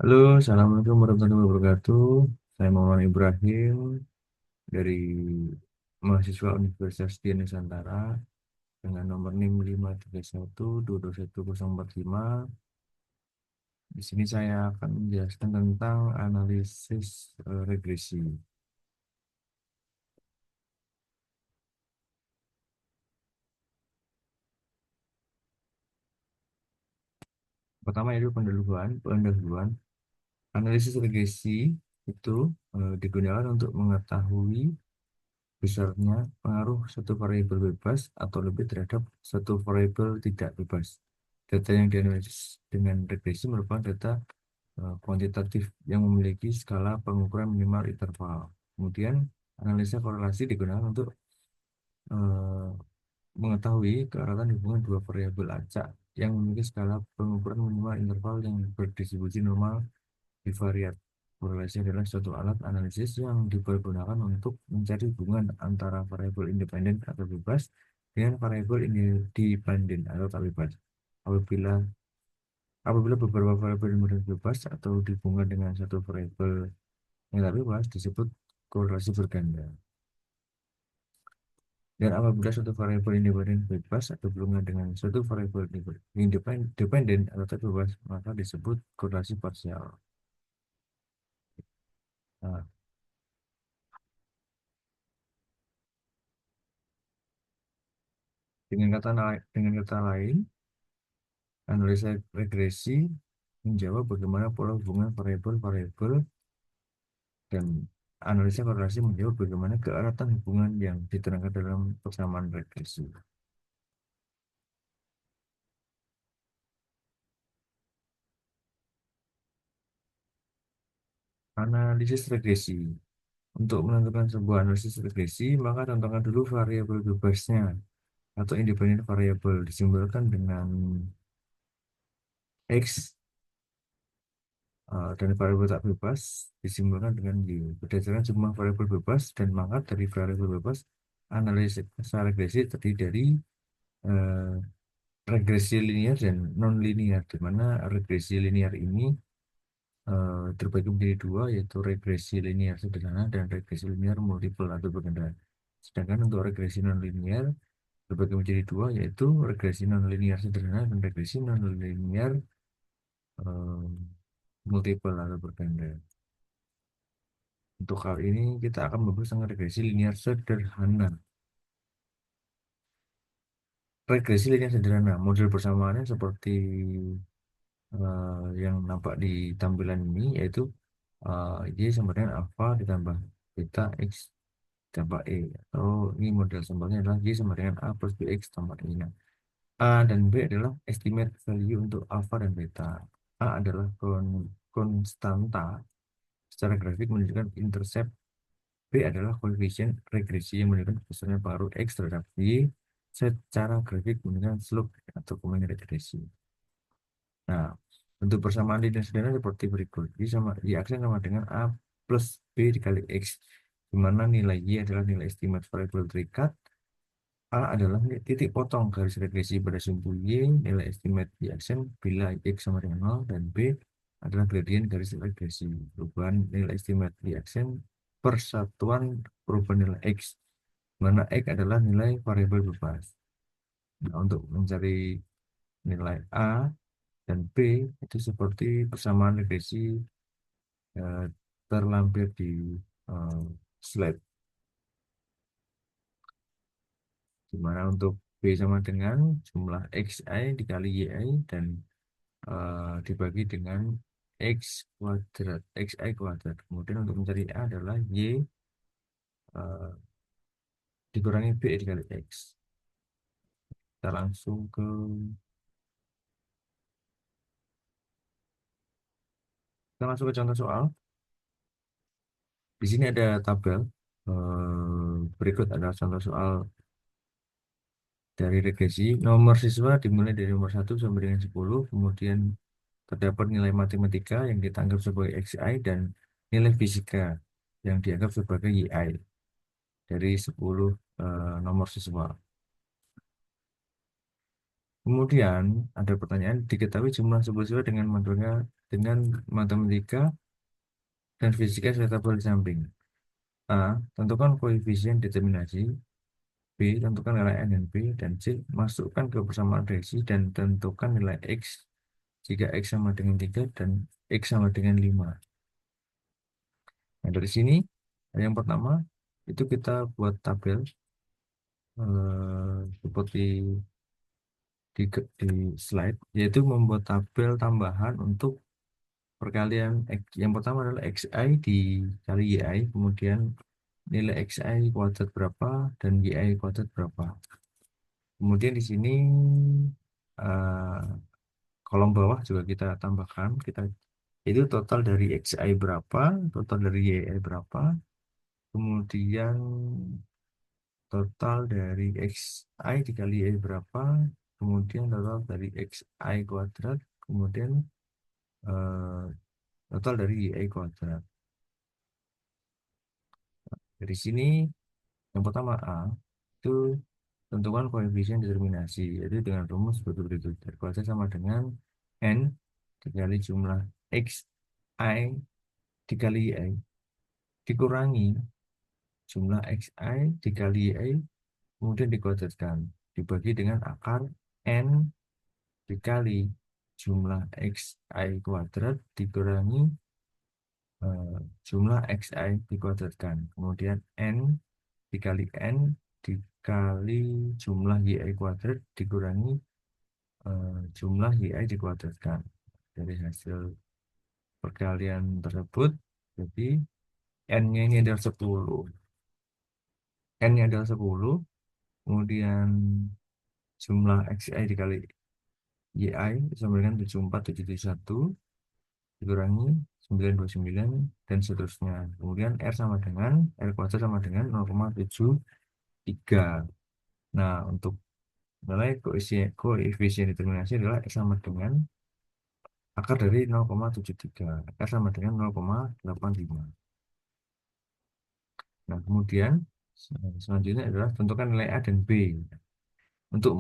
Halo, Assalamualaikum warahmatullahi wabarakatuh. Saya Muhammad Ibrahim dari mahasiswa Universitas Dian Nusantara dengan nomor NIM 531221045. Di sini saya akan menjelaskan tentang analisis regresi. Pertama yaitu pendahuluan. Analisis regresi itu digunakan untuk mengetahui besarnya pengaruh satu variabel bebas atau lebih terhadap satu variabel tidak bebas. Data yang dianalisis dengan regresi merupakan data kuantitatif yang memiliki skala pengukuran minimal interval. Kemudian, analisa korelasi digunakan untuk eh, mengetahui keeratan hubungan dua variabel acak yang memiliki skala pengukuran minimal interval yang berdistribusi normal bivariat. Korelasi adalah suatu alat analisis yang dipergunakan untuk mencari hubungan antara variabel independen atau bebas dengan variabel independen atau tak bebas. Apabila apabila beberapa variabel independen bebas atau dihubungkan dengan satu variabel yang tak bebas disebut korelasi berganda. Dan apabila suatu variabel independen bebas atau berhubungan dengan suatu variabel independen atau tak bebas, maka disebut korelasi parsial. Nah, dengan kata lain, analisa regresi menjawab bagaimana pola hubungan variabel-variabel dan analisa korelasi menjawab bagaimana keeratan hubungan yang diterangkan dalam persamaan regresi. Analisis regresi. Untuk menentukan sebuah analisis regresi, maka tentukan dulu variabel bebasnya atau independen variabel disimbolkan dengan X dan variabel tak bebas disimbolkan dengan Y. Berdasarkan jumlah variabel bebas dan mangkat dari variabel bebas, analisis regresi terdiri dari eh, regresi linear dan non linear, di mana regresi linear ini terbagi menjadi dua, yaitu regresi linear sederhana dan regresi linear multiple atau berganda. Sedangkan untuk regresi non linear terbagi menjadi dua, yaitu regresi non linear sederhana dan regresi non linear multiple atau berganda. Untuk hal ini kita akan membahas tentang regresi linear sederhana. Regresi linear sederhana, model persamaannya seperti yang nampak di tampilan ini, yaitu Y sama dengan alpha ditambah beta X tambah E. Atau ini model simbolnya adalah Y sama dengan A plus BX tambah E. Nah, A dan B adalah estimate value untuk alpha dan beta. A adalah konstanta secara grafik menunjukkan intercept. B adalah koefisien regresi yang menunjukkan besarnya pengaruh X terhadap Y secara grafik menunjukkan slope atau kemungkinan regresi. Nah, untuk persamaan linear sederhana seperti berikut. Y aksen sama dengan A plus B dikali X, di mana nilai Y adalah nilai estimate variabel terikat, A adalah titik potong garis regresi pada sumbu Y, nilai estimate Y aksen bila X sama dengan 0, dan B adalah gradien garis regresi, perubahan nilai estimate Y aksen persatuan perubahan nilai X, mana X adalah nilai variabel bebas. Nah, untuk mencari nilai A dan B itu seperti persamaan regresi eh, terlampir di eh, slide, di mana untuk B sama dengan jumlah XI dikali YI dan dibagi dengan X kuadrat, XI kuadrat. Kemudian untuk mencari A adalah Y eh, dikurangi B dikali X. Kita langsung ke contoh soal. Di sini ada tabel. Berikut adalah contoh soal dari regresi. Nomor siswa dimulai dari nomor 1 sampai dengan 10. Kemudian terdapat nilai matematika yang dianggap sebagai XI dan nilai fisika yang dianggap sebagai YI dari 10 nomor siswa. Kemudian ada pertanyaan, diketahui jumlah sebuah siswa dengan matematika dan fisika serta tabel di samping. A. Tentukan koefisien determinasi. B. Tentukan nilai N dan B. Dan C. Masukkan ke persamaan reaksi dan tentukan nilai X jika X sama dengan 3 dan X sama dengan 5. Nah, dari sini, yang pertama, itu kita buat tabel seperti di slide, yaitu membuat tabel tambahan untuk perkalian yang pertama adalah xi dikali yi, kemudian nilai xi kuadrat berapa dan yi kuadrat berapa. Kemudian di sini eh, kolom bawah juga kita tambahkan, itu total dari xi berapa, total dari yi berapa, kemudian total dari xi dikali y berapa, kemudian total dari xi kuadrat, kemudian eh, total dari y kuadrat. Dari sini yang pertama A itu tentukan koefisien determinasi, yaitu dengan rumus seperti berikut. Kuadrat sama dengan N dikali jumlah xi dikali y dikurangi jumlah xi dikali y kemudian dikuadratkan dibagi dengan akar N dikali jumlah xi kuadrat dikurangi eh, jumlah xi dikuadratkan. Kemudian N dikali N dikali jumlah yi kuadrat dikurangi jumlah yi dikuadratkan. Dari hasil perkalian tersebut, jadi N-nya ini adalah 10. N-nya adalah 10, kemudian jumlah xi dikali yi sama dengan 74771 dikurangi 929 dan seterusnya. Kemudian R sama dengan R kuadrat sama dengan 0,73. Nah, untuk nilai koefisien determinasi adalah X sama dengan akar dari 0,73. Akar sama dengan 0,85. Nah, kemudian selanjutnya adalah tentukan nilai A dan B. Untuk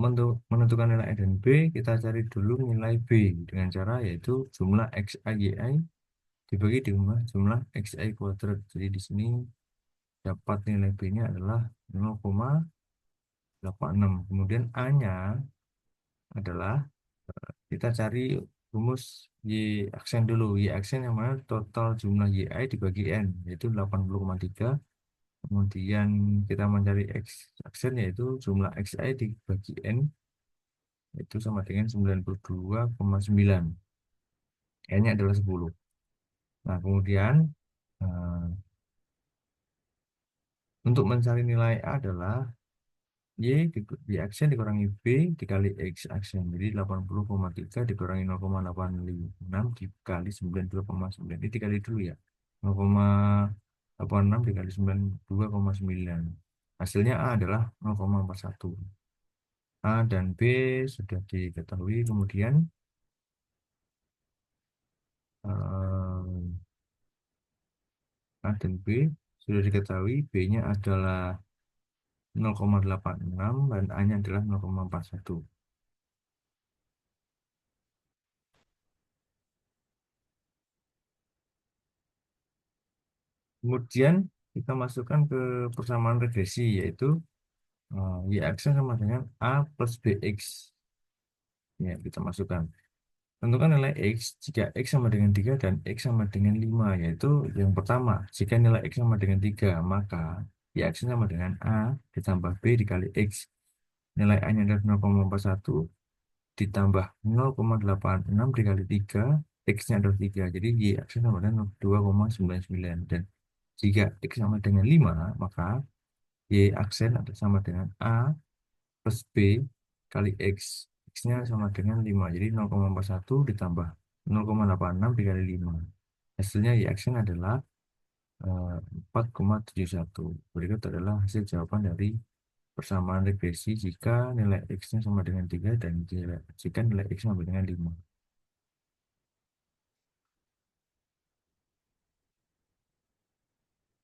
menentukan nilai A dan B, kita cari dulu nilai B dengan cara yaitu jumlah XI YI dibagi dengan jumlah XI kuadrat. Jadi di sini dapat nilai B-nya adalah 0,86. Kemudian A-nya adalah kita cari rumus Y aksen dulu. Y aksen yang mana total jumlah YI dibagi N, yaitu 80,3. Kemudian kita mencari X aksen, yaitu jumlah XI dibagi N, itu sama dengan 92,9. N-nya adalah 10. Nah, kemudian eh, untuk mencari nilai A adalah Y aksen dikurangi B dikali X aksen. Jadi 80,3 dikurangi 0,86 dikali 92,9. Ini dikali dulu ya. 0,86 dikali 92,9. Hasilnya A adalah 0,41. A dan B sudah diketahui. Kemudian eh, A dan B sudah diketahui. B-nya adalah 0,86 dan A-nya adalah 0,41. Kemudian kita masukkan ke persamaan regresi, yaitu Y aksen sama dengan A plus BX. Ya, kita masukkan. Tentukan nilai X jika X sama dengan 3 dan X sama dengan 5, yaitu yang pertama, jika nilai X sama dengan 3, maka Y aksen sama dengan A ditambah B dikali X. Nilai A-nya adalah 0,41 ditambah 0,86 dikali 3, X-nya adalah 3. Jadi Y aksen sama dengan 2,99. Dan jika X sama dengan 5, maka Y aksen atau sama dengan A plus B kali X. X-nya sama dengan 5. Jadi 0,41 ditambah 0,86 dikali 5. Hasilnya Y aksen adalah 4,71. Berikut adalah hasil jawaban dari persamaan regresi jika nilai X-nya sama dengan 3 dan jika nilai X sama dengan 5.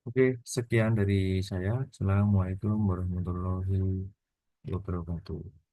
Oke, sekian dari saya. Assalamualaikum warahmatullahi wabarakatuh.